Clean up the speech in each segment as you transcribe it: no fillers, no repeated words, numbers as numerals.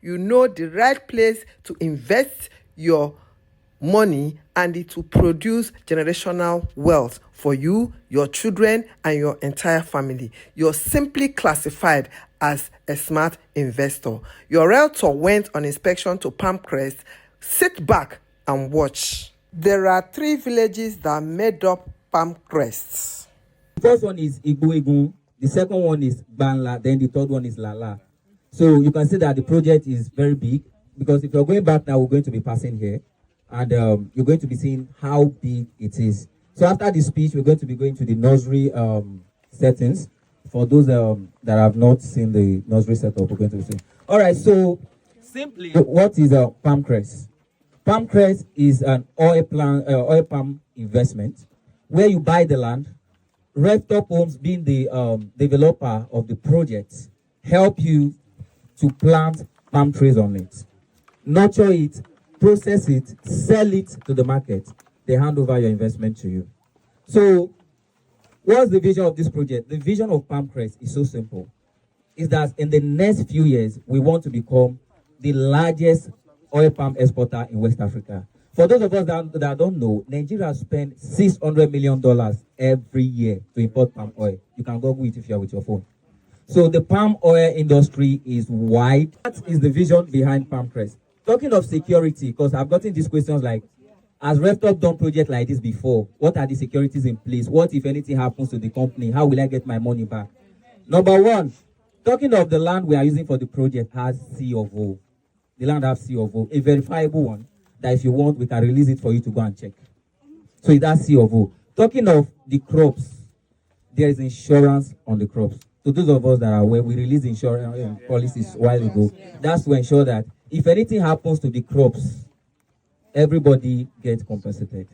you know the right place to invest your money, and it will produce generational wealth for you, your children, and your entire family. You're simply classified as a smart investor. Your realtor went on inspection to Paim Crest. Sit back and watch. There are 3 villages that made up Paim Crest. The first one is Igbo, the second one is Banla, then the third one is Lala. So you can see that the project is very big, because if you're going back now, we're going to be passing here, and you're going to be seeing how big it is. So after the speech, we're going to be going to the nursery settings. For those that have not seen the nursery setup, we're going to be seeing. All right, so simply, what is a Paim Crest? Paim Crest is an oil palm investment where you buy the land. Reftop Homes, being the developer of the project, help you to plant palm trees on it, nurture it, process it, sell it to the market. They hand over your investment to you. So what's the vision of this project? The vision of Paim Crest is so simple. Is that in the next few years, we want to become the largest oil palm exporter in West Africa. For those of us that don't know, Nigeria spends $600 million every year to import palm oil. You can Google it if you're with your phone. So the palm oil industry is wide. That is the vision behind Paim Crest. Talking of security, because I've gotten these questions like, has Reftop done project like this before? What are the securities in place? What if anything happens to the company? How will I get my money back? Number one, talking of the land we are using for the project has C of O. The land has C of O, a verifiable one, that if you want, we can release it for you to go and check. So it has C of O. Talking of the crops, there is insurance on the crops. To those of us that are aware, we released insurance policies a while ago. That's to ensure that if anything happens to the crops, everybody gets compensated,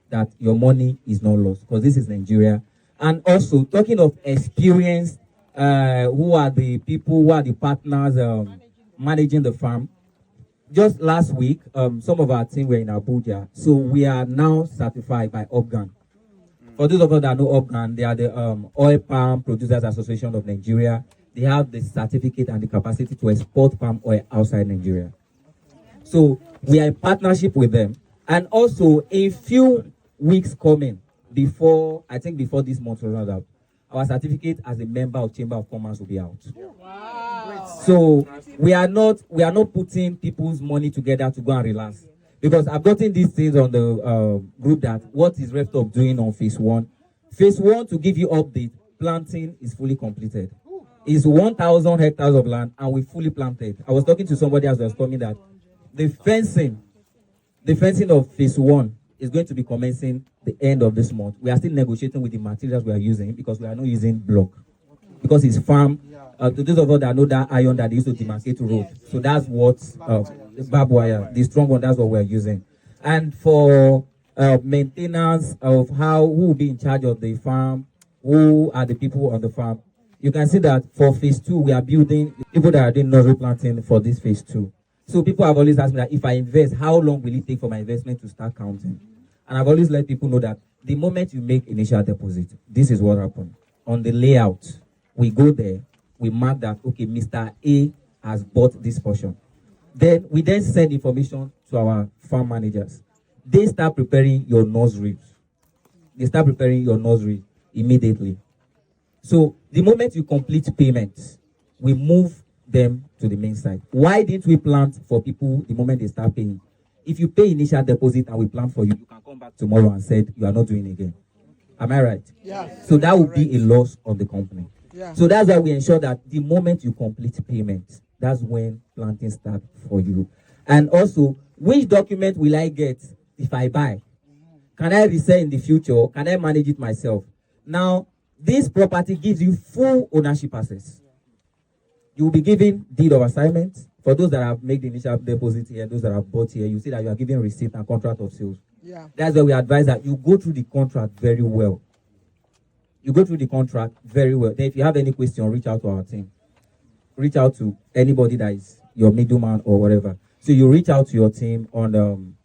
that your money is not lost, because this is Nigeria. And also, talking of experience, who are the people, who are the partners managing the farm? Just last week, some of our team were in Abuja, so we are now certified by Opgan. For those of us that know Opgan, they are the Oil Palm Producers Association of Nigeria. They have the certificate and the capacity to export palm oil outside Nigeria. So we are in partnership with them. And also, a few weeks coming, before this month runs out, our certificate as a member of Chamber of Commerce will be out. Wow. So we are not putting people's money together to go and relax. Because I've gotten these things on the group that what is Reftop doing on phase 1? Phase 1, to give you update, planting is fully completed. It's 1,000 hectares of land and we fully planted. I was talking to somebody as I was coming that the fencing of phase 1 is going to be commencing the end of this month. We are still negotiating with the materials we are using because we are not using block. Because it's farm. To those of us that know that iron that they used to demarcate road. So that's what, the barbed wire, the strong one, that's what we're using. And for maintenance of who will be in charge of the farm, who are the people on the farm, you can see that for phase 2, we are building people that are doing nursery planting for this phase 2. So people have always asked me that if I invest, how long will it take for my investment to start counting? And I've always let people know that the moment you make initial deposit, this is what happens. On the layout, we go there, we mark that, okay, Mr. A has bought this portion. Then we send information to our farm managers. They start preparing your nursery. They start preparing your nursery immediately. So the moment you complete payments, we move them to the main site. Why didn't we plant for people the moment they start paying? If you pay initial deposit and we plant for you, you can come back tomorrow and say you are not doing it again. Am I right? Yeah. So that would be a loss of the company. Yeah. So that's why we ensure that the moment you complete payment, that's when planting starts for you. And also, which document will I get if I buy? Can I resell in the future? Can I manage it myself? Now, this property gives you full ownership access. You will be given deed of assignment. For those that have made the initial deposit here, those that have bought here, you see that you are given receipt and contract of sales. Yeah. That's why we advise that you go through the contract very well. You go through the contract very well. Then if you have any question, reach out to our team. Reach out to anybody that is your middleman or whatever. So you reach out to your team on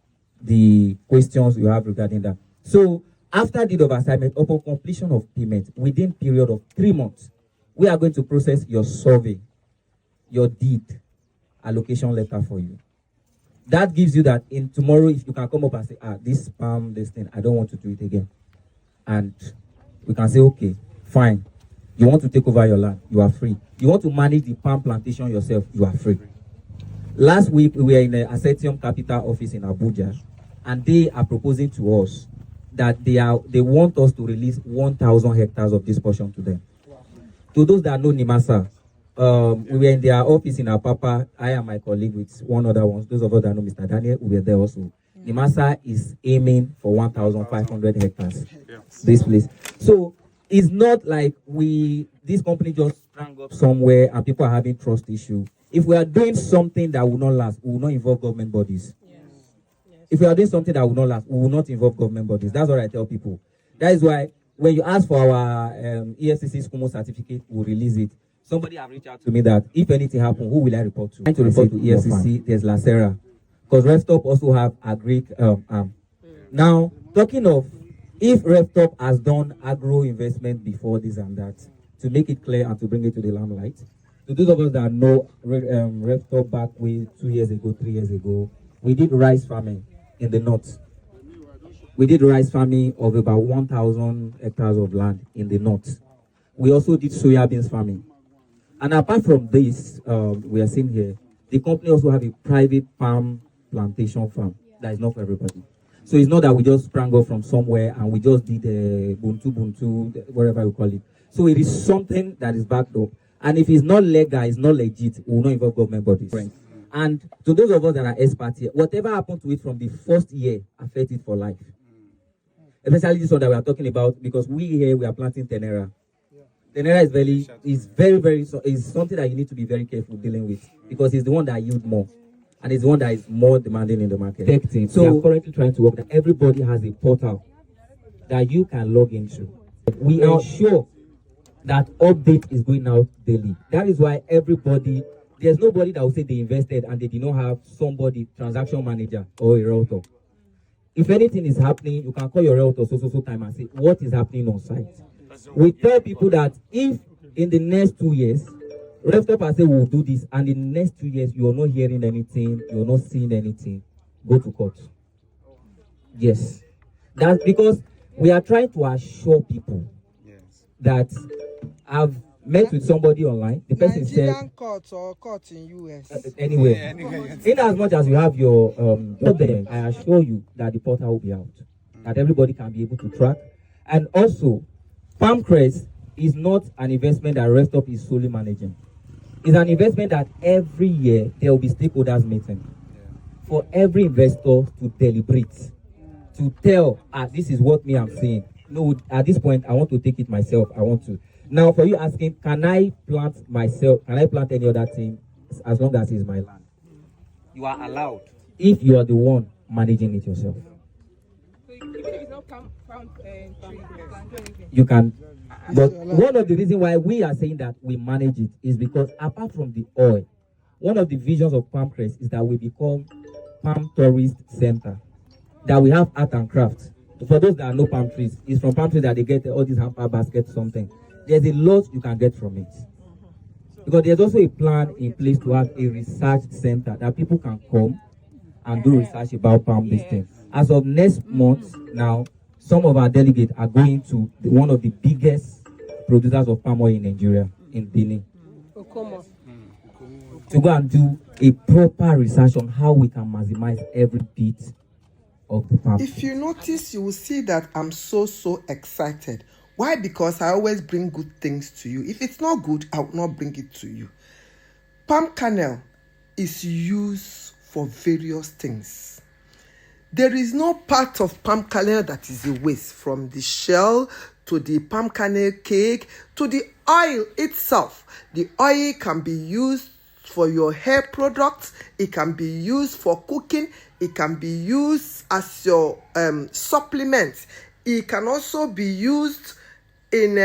the questions you have regarding that. So after deed of assignment, upon completion of payment, within period of 3 months, we are going to process your survey, your deed, allocation letter for you. That gives you that in tomorrow, if you can come up and say, this palm, this thing, I don't want to do it again. And we can say, okay, fine. You want to take over your land, you are free. You want to manage the palm plantation yourself, you are free. Last week, we were in the Ascetium Capital office in Abuja, and they are proposing to us that they want us to release 1,000 hectares of this portion to them. To those that know Nimasa, we were in their office in Apapa. I and my colleague with one other one. Those of us that know Mr. Daniel, we were there also. Nimasa is aiming for 1,500 hectares. This place. So it's not like this company just sprang up somewhere and people are having trust issue. If we are doing something that will not last, we will not involve government bodies. If we are doing something that will not last, we will not involve government bodies. That's what I tell people. That is why when you ask for our EFCC SCUMO certificate, we'll release it. Somebody have reached out to me that if anything happens, who will I report to? I'm trying to report to EFCC, there's Lacera. Because RevTop also have agri arm. Now, talking of if RevTop has done agro investment before this and that, to make it clear and to bring it to the limelight, to those of us that know RevTop back way 2 years ago, 3 years ago, we did rice farming in the north. We did rice farming of about 1,000 hectares of land in the north. We also did soya beans farming. And apart from this, we are seeing here, the company also have a private palm plantation farm that is not for everybody. So it's not that we just sprang up from somewhere and we just did buntu, whatever we call it. So it is something that is backed up. And if it's not legal, it's not legit, we will not involve government bodies. Right. And to those of us that are experts here, whatever happened to it from the first year affects it for life. Especially this one that we are talking about, because we are planting tenera. Tenera is something that you need to be very careful dealing with, because it's the one that yields more, and it's the one that is more demanding in the market. So we are currently trying to work that everybody has a portal that you can log into. We ensure that update is going out daily. That is why there's nobody that will say they invested and they did not have somebody, transaction manager or a realtor. If anything is happening, you can call your realtor so time and say, what is happening on site? We tell people that if in the next 2 years, RevTop has said we'll do this, and in the next 2 years, you are not hearing anything, you are not seeing anything, go to court. Yes. That's because we are trying to assure people that I've met with somebody online. The person said, Nigerian courts or courts in US. Anyway, in as much as you have your there, I assure you that the portal will be out, that everybody can be able to track. And also, Paim Crest is not an investment that RevTop is solely managing. It's an investment that every year there will be stakeholders meeting for every investor to deliberate, to tell, this is what me I'm saying. No, at this point, I want to take it myself. I want to. Now, for you asking, can I plant myself? Can I plant any other thing as long as it's my land? You are allowed if you are the one managing it yourself. You can. But one of the reasons why we are saying that we manage it is because apart from the oil, one of the visions of Paim Crest is that we become palm tourist center. That we have art and craft. For those that know palm trees, it's from palm trees that they get all these hamper baskets, something. There's a lot you can get from it. Because there's also a plan in place to have a research center that people can come and do research about palm this thing. As of next month now, some of our delegates are going to one of the biggest producers of palm oil in Nigeria, in Benin. To go and do a proper research on how we can maximize every bit of the palm. If you notice, you will see that I'm so excited. Why? Because I always bring good things to you. If it's not good, I will not bring it to you. Palm kernel is used for various things. There is no part of palm kernel that is a waste, from the shell to the palm kernel cake to the oil itself. The oil can be used for your hair products. It can be used for cooking. It can be used as your supplement. It can also be used in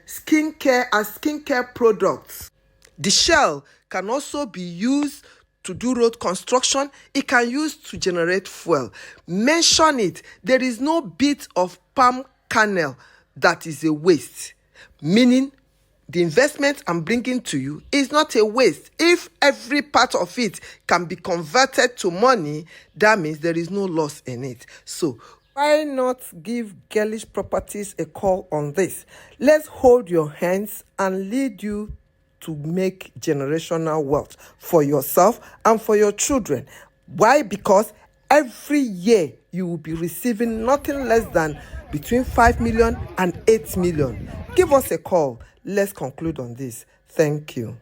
skincare as skincare products. The shell can also be used to do road construction. It can use to generate fuel. Mention it. There is no bit of palm kernel that is a waste. Meaning, the investment I'm bringing to you is not a waste. If every part of it can be converted to money, that means there is no loss in it. So why not give Gelish Properties a call on this? Let's hold your hands and lead you to make generational wealth for yourself and for your children. Why? Because every year you will be receiving nothing less than between 5 million and 8 million. Give us a call. Let's conclude on this. Thank you.